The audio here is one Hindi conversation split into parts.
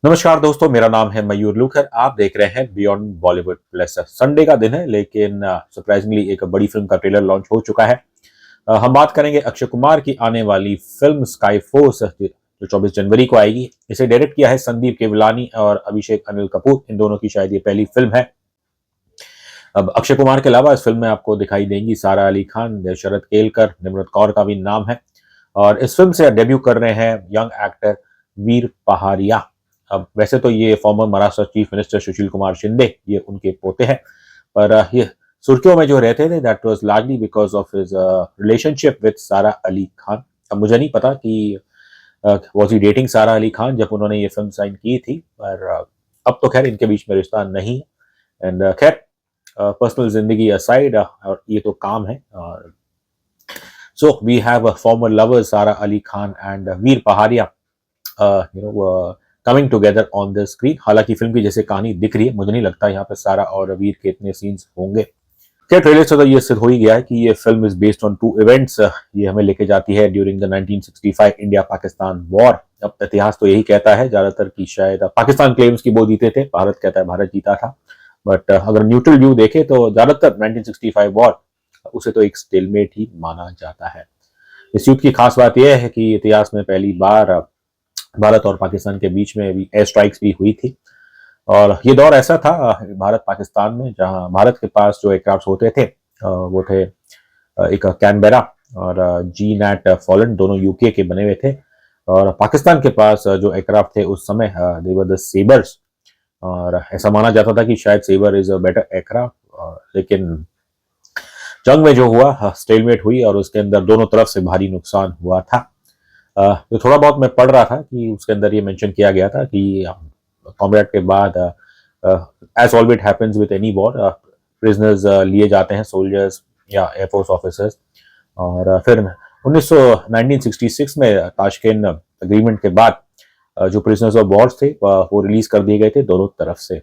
नमस्कार दोस्तों, मेरा नाम है मयूर लूखर। आप देख रहे हैं बियॉन्ड बॉलीवुड प्लस। संडे का दिन है, लेकिन सरप्राइजिंगली एक बड़ी फिल्म का ट्रेलर लॉन्च हो चुका है। हम बात करेंगे अक्षय कुमार की आने वाली फिल्म स्काई फोर्स, जो 24 जनवरी को आएगी। इसे डायरेक्ट किया है संदीप केवलानी और अभिषेक अनिल कपूर। इन दोनों की शायद ये पहली फिल्म है। अब अक्षय कुमार के अलावा इस फिल्म में आपको दिखाई देंगी सारा अली खान, शरद केलकर, निमरत कौर का भी नाम है। और इस फिल्म से डेब्यू कर रहे हैं यंग एक्टर वीर पहाड़िया। अब वैसे तो ये farmer Maharashtra chief minister Sushil Kumar Shinde, ये उनके पोते हैं। पर ये सुर्खियों में जो रहते थे, that was largely because of his relationship with सारा अली खान। अब मुझे नहीं पता कि वाज ही डेटिंग सारा अली खान जब उन्होंने ये फिल्म साइन की थी, पर अब तो खैर इनके बीच में रिश्ता नहीं है। एंड खैर, पर्सनल जिंदगी असाइड, और ये तो काम है। और so we have former lovers Sara Ali Khan and Veer Pahariya coming together on the screen. हालांकि फिल्म की जैसे कहानी दिख रही है, मुझे नहीं लगता यहाँ पे सारा और वीर के इतने सीन्स होंगे। क्या ट्रेलर से तो ये सिद्ध हो ही गया है कि ये film is based on two events. ये हमें लेके जाती है during the 1965 India Pakistan war. अब इतिहास तो यही कहता है ज्यादातर कि शायद पाकिस्तान क्लेम्स की वो जीते थे, भारत कहता है भारत जीता था। बट अगर न्यूट्रल व्यू देखे तो ज्यादातर 1965 वॉर उसे तो एक स्टेलमेट ही माना जाता है। इस युद्ध की खास बात यह है कि इतिहास में पहली बार भारत और पाकिस्तान के बीच में भी एयर स्ट्राइक्स भी हुई थी। और ये दौर ऐसा था भारत पाकिस्तान में, जहां भारत के पास जो एयरक्राफ्ट होते थे वो थे एक कैनबेरा और जी नैट फॉलन, दोनों यूके के बने हुए थे। और पाकिस्तान के पास जो एयरक्राफ्ट थे उस समय दे वर द सेबर्स। और ऐसा माना जाता था कि शायद Sabre is a better aircraft. लेकिन जंग में जो हुआ, स्टेलमेट हुई और उसके अंदर दोनों तरफ से भारी नुकसान हुआ था। तो थोड़ा बहुत मैं पढ़ रहा था कि उसके अंदर ये मेंशन किया गया था कि कॉम्बैट के बाद, as always happens with any war, prisoners लिए जाते हैं, सोल्जर्स या एयरफोर्स ऑफिसर्स। और फिर 1966 में ताशकेंट अग्रीमेंट के बाद जो प्रिजनर्स ऑफ वॉर थे वो रिलीज कर दिए गए थे दोनों तरफ से।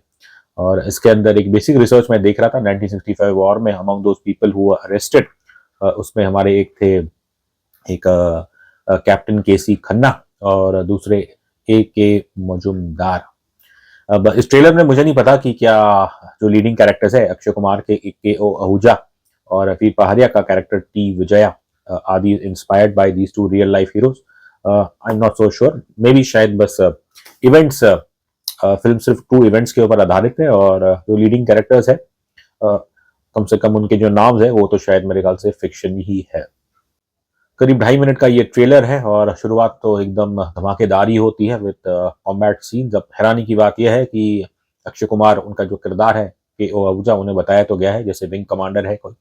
और इसके अंदर एक बेसिक रिसर्च मैं देख रहा था 1965 वॉर में, among those people who were arrested, उसमें हमारे एक थे एक कैप्टन केसी खन्ना और दूसरे ए के मजुमदार। अब इस ट्रेलर में मुझे नहीं पता कि क्या जो लीडिंग कैरेक्टर्स है अक्षय कुमार के ओ आहूजा और वीर पहाड़िया का character T Vijaya, are the inspired by these two real life heroes. I am not so sure. Maybe शायद बस इवेंट्स, फिल्म सिर्फ 2 इवेंट्स के ऊपर आधारित है और जो लीडिंग कैरेक्टर्स है कम से कम उनके जो नाम है वो तो शायद मेरे ख्याल से फिक्शन ही है। करीब 2.5 मिनट का ये ट्रेलर है और शुरुआत तो एकदम धमाकेदार ही होती है विद कॉम्बैट सीन्स। अब हैरानी की बात यह है कि अक्षय कुमार, उनका जो किरदार है के ओ आहूजा, उन्हें बताया तो गया है जैसे विंग कमांडर है कोई,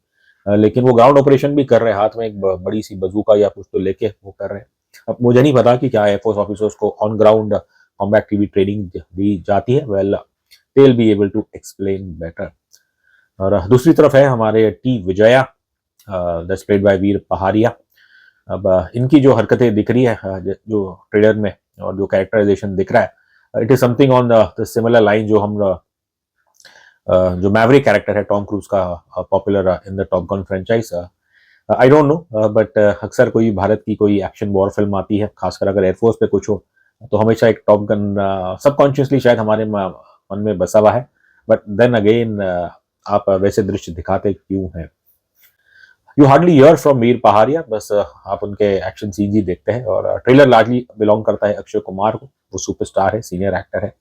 लेकिन वो ग्राउंड ऑपरेशन भी कर रहे हैं, हाथ में एक बड़ी सी बंदूका या कुछ तो लेके वो कर रहे हैं। अब मुझे नहीं पता कि क्या एयरफोर्स ऑफिसर्स को ऑन ग्राउंड कॉम्बैट की भी ट्रेनिंग दी जाती है। Well, they will be able to explain better. और दूसरी तरफ है हमारे T Vijaya, that's played by Veer Pahariya. अब इनकी जो हरकतें दिख रही है जो ट्रेलर में और जो कैरेक्टराइजेशन दिख रहा है, it is something on the similar line जो हम जो मैवरिक कैरेक्टर है टॉम क्रूज का, popular in the top gun franchise. I don't no, but अक्सर कोई भारत की कोई एक्शन वॉर फिल्म आती है, खासकर अगर एयरफोर्स पे कुछ हो, तो हमेशा एक टॉप गन सबकॉन्शियसली शायद हमारे मन में बसा हुआ है। बट देन अगेन, आप वैसे दृश्य दिखाते क्यों हैं? You hardly here from Veer पहाड़िया, बस आप उनके एक्शन सीन ही देखते हैं। और ट्रेलर लार्जली बिलोंग करता है अक्षय कुमार को, वो सुपरस्टार है, सीनियर एक्टर है।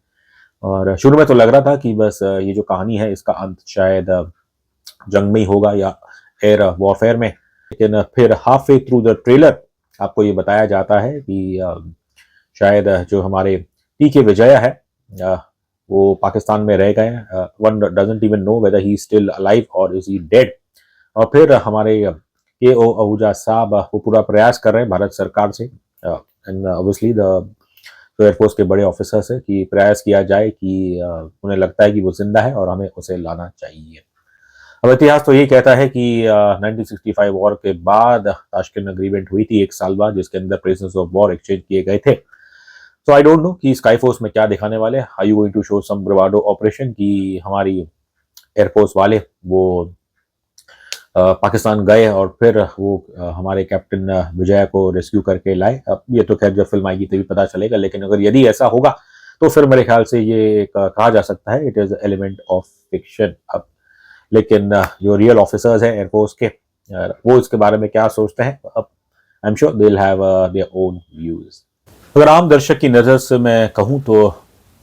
और शुरू में तो लग रहा था कि बस ये जो कहानी है इसका अंत शायद जंग में ही होगा या एयर वॉरफेयर में। लेकिन फिर half way through the trailer आपको ये बताया जाता है कि शायद जो हमारे टी के विजया है वो पाकिस्तान में रह गए। One doesn't even know whether he still alive और इज ही डेड। और फिर हमारे के ओ आहूजा साहब वो पूरा प्रयास कर रहे हैं भारत सरकार से, एंड ऑब्वियसली द एयरफोर्स के बड़े ऑफिसर्स है कि प्रयास किया जाए कि उन्हें लगता है कि वो जिंदा है और हमें उसे लाना चाहिए। अब इतिहास तो यही कहता है कि 1965 वॉर के बाद ताशकेंट अग्रीमेंट हुई थी 1 साल बाद, जिसके अंदर प्रिजनर्स ऑफ वॉर एक्सचेंज किए गए थे। सो आई डोंट नो कि स्काई फोर्स में क्या दिखाने वाले, are you going to show some bravado operation कि हमारी एयरफोर्स वाले वो पाकिस्तान गए और फिर वो हमारे कैप्टन विजय को रेस्क्यू करके लाए। अब ये तो खैर जब फिल्म आएगी तभी पता चलेगा, लेकिन अगर यदि ऐसा होगा तो फिर मेरे ख्याल से ये कहा जा सकता है it is element of fiction. अब लेकिन जो रियल ऑफिसर्स हैं एयरफोर्स के, वो इसके बारे में क्या सोचते हैं, अब I am sure they will have their own views. अगर आम दर्शक की नज़र से मैं कहूँ तो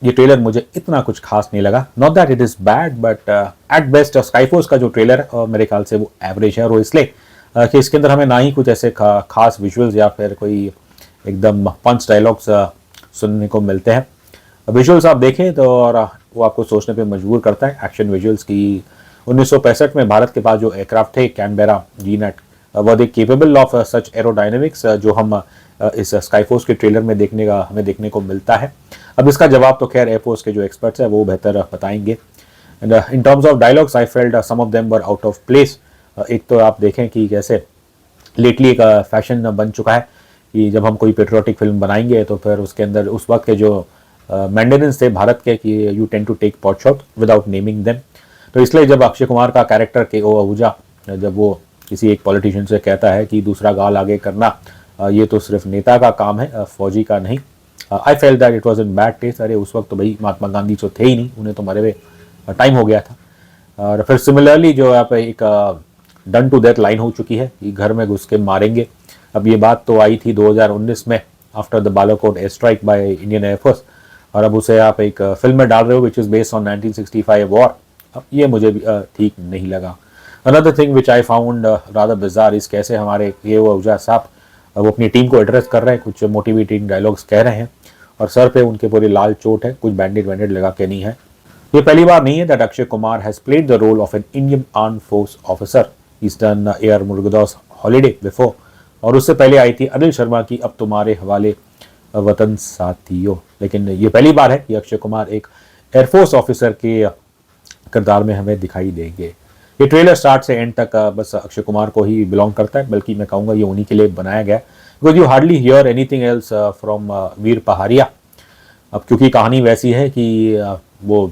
ये ट्रेलर मुझे इतना कुछ खास नहीं लगा। Not that it is bad, but at best Sky Force का जो ट्रेलर है मेरे ख्याल से वो एवरेज है, और वो इसलिए कि इसके अंदर हमें ना ही कुछ ऐसे खास विजुअल्स या फिर कोई एकदम पंच डायलॉग्स सुनने को मिलते हैं। विजुअल्स आप देखें तो और वो आपको सोचने पे मजबूर करता है। एक्शन विजुअल्स की 1965 में भारत के पास जो एयरक्राफ्ट थे Canberra Gnat, were they capable of such aerodynamics जो हम इस स्काईफोर्स के ट्रेलर में हमें देखने को मिलता है। अब इसका जवाब तो खैर एयरफोर्स के जो एक्सपर्ट्स हैं वो बेहतर बताएंगे। And in terms of dialogues I felt some of them were out of place. एक तो आप देखें कि कैसे लेटली एक फैशन बन चुका है कि जब हम कोई पेट्रियोटिक फिल्म बनाएंगे तो फिर उसके अंदर उस वक्त के जो मेंटेनेंस थे भारत के कि you tend to take pot shot without naming them. तो इसलिए जब अक्षय कुमार का कैरेक्टर के ओ आहूजा जब वो किसी एक पॉलिटिशियन से कहता है कि दूसरा गाल आगे करना ये तो सिर्फ नेता का काम है, फौजी का नहीं, I felt that it was in bad taste. अरे उस वक्त तो भाई महात्मा गांधी तो थे ही नहीं, उन्हें तो मरे हुए टाइम हो गया था। और फिर सिमिलरली जो यहाँ पे एक डन टू डेथ लाइन हो चुकी है कि घर में घुस के मारेंगे। अब ये बात तो आई थी 2019 में after the Balakot air strike by Indian air force, और अब उसे आप एक फिल्म में डाल रहे हो which is based on 1965 war. अब ये मुझे भी ठीक नहीं लगा। Another thing which I found rather bizarre इस कैसे हमारे ये वो आहूजा साहब वो अपनी टीम को एड्रेस कर रहे हैं, कुछ मोटिवेटिंग डायलॉग्स कह रहे हैं और सर पे उनके पूरी लाल चोट है, कुछ बैंडेड वैंडेड लगा के नहीं है। ये पहली बार नहीं है that Akshay Kumar has played the role of an Indian arm force officer. Is done AR Murugadoss Holiday before, और उससे पहले आई थी अनिल शर्मा की अब तुम्हारे हवाले वतन साथियों। लेकिन ये पहली बार है कि अक्षय कुमार एक एयरफोर्स ऑफिसर के किरदार में हमें दिखाई देंगे। ये ट्रेलर स्टार्ट से एंड तक बस अक्षय कुमार को ही बिलोंग करता है, बल्कि मैं कहूँगा ये उन्हीं के लिए बनाया गया, because you hardly hear anything else from Veer Pahariya. अब क्योंकि कहानी वैसी है कि वो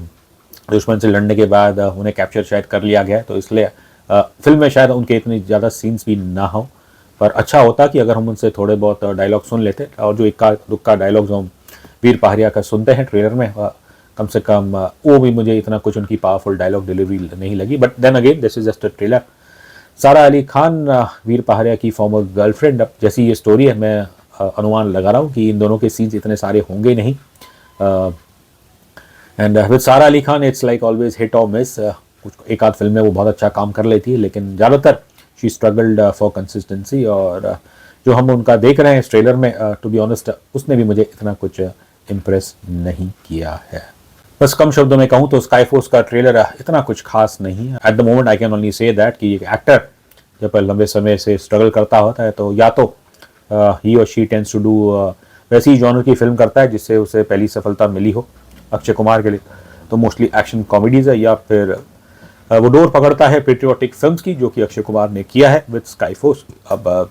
दुश्मन से लड़ने के बाद उन्हें कैप्चर शायद कर लिया गया, तो इसलिए फिल्म में शायद उनके इतनी ज़्यादा सीन्स भी ना हो, पर अच्छा होता कि अगर हम उनसे थोड़े बहुत डायलॉग सुन लेते। और जो इक्का दुक्का डायलॉग जो हम वीर पहाड़िया का सुनते हैं ट्रेलर में, कम से कम वो भी मुझे इतना कुछ उनकी पावरफुल डायलॉग डिलीवरी नहीं लगी। But then again this is just a trailer. Sara Ali Khan वीर पहाड़िया की फॉर्मर गर्लफ्रेंड, अब जैसी ये स्टोरी है मैं अनुमान लगा रहा हूँ कि इन दोनों के सीन्स इतने सारे होंगे नहीं। एंड विद सारा Ali Khan it's like always hit और मिस। कुछ एक आध फिल्म में वो बहुत अच्छा काम कर लेती है, लेकिन ज़्यादातर शी स्ट्रगल्ड फॉर कंसिस्टेंसी। और जो हम उनका देख रहे हैं इस ट्रेलर में, टू बी ऑनेस्ट उसने भी मुझे इतना कुछ इम्प्रेस नहीं किया है। बस कम शब्दों में कहूँ तो स्काईफोर्स का ट्रेलर इतना कुछ खास नहीं है। At the moment I can only say that कि एक एक्टर जब लंबे समय से स्ट्रगल करता होता है तो या तो ही और शी टेंस टू डू वैसी जॉनर की फिल्म करता है जिससे उसे पहली सफलता मिली हो। अक्षय कुमार के लिए तो मोस्टली एक्शन कॉमेडीज है, या फिर वो डोर पकड़ता है पेट्रियोटिक फिल्म्स की, जो कि अक्षय कुमार ने किया है विद स्काईफोर्स। अब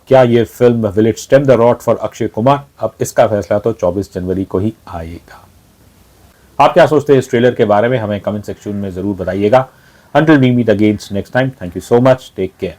क्या ये film will it stem the rod for Akshay Kumar? अब इसका फैसला तो 24 जनवरी को ही आएगा। आप क्या सोचते हैं इस ट्रेलर के बारे में? हमें कमेंट सेक्शन में जरूर बताइएगा। Until we meet again next time, thank you so much. Take care.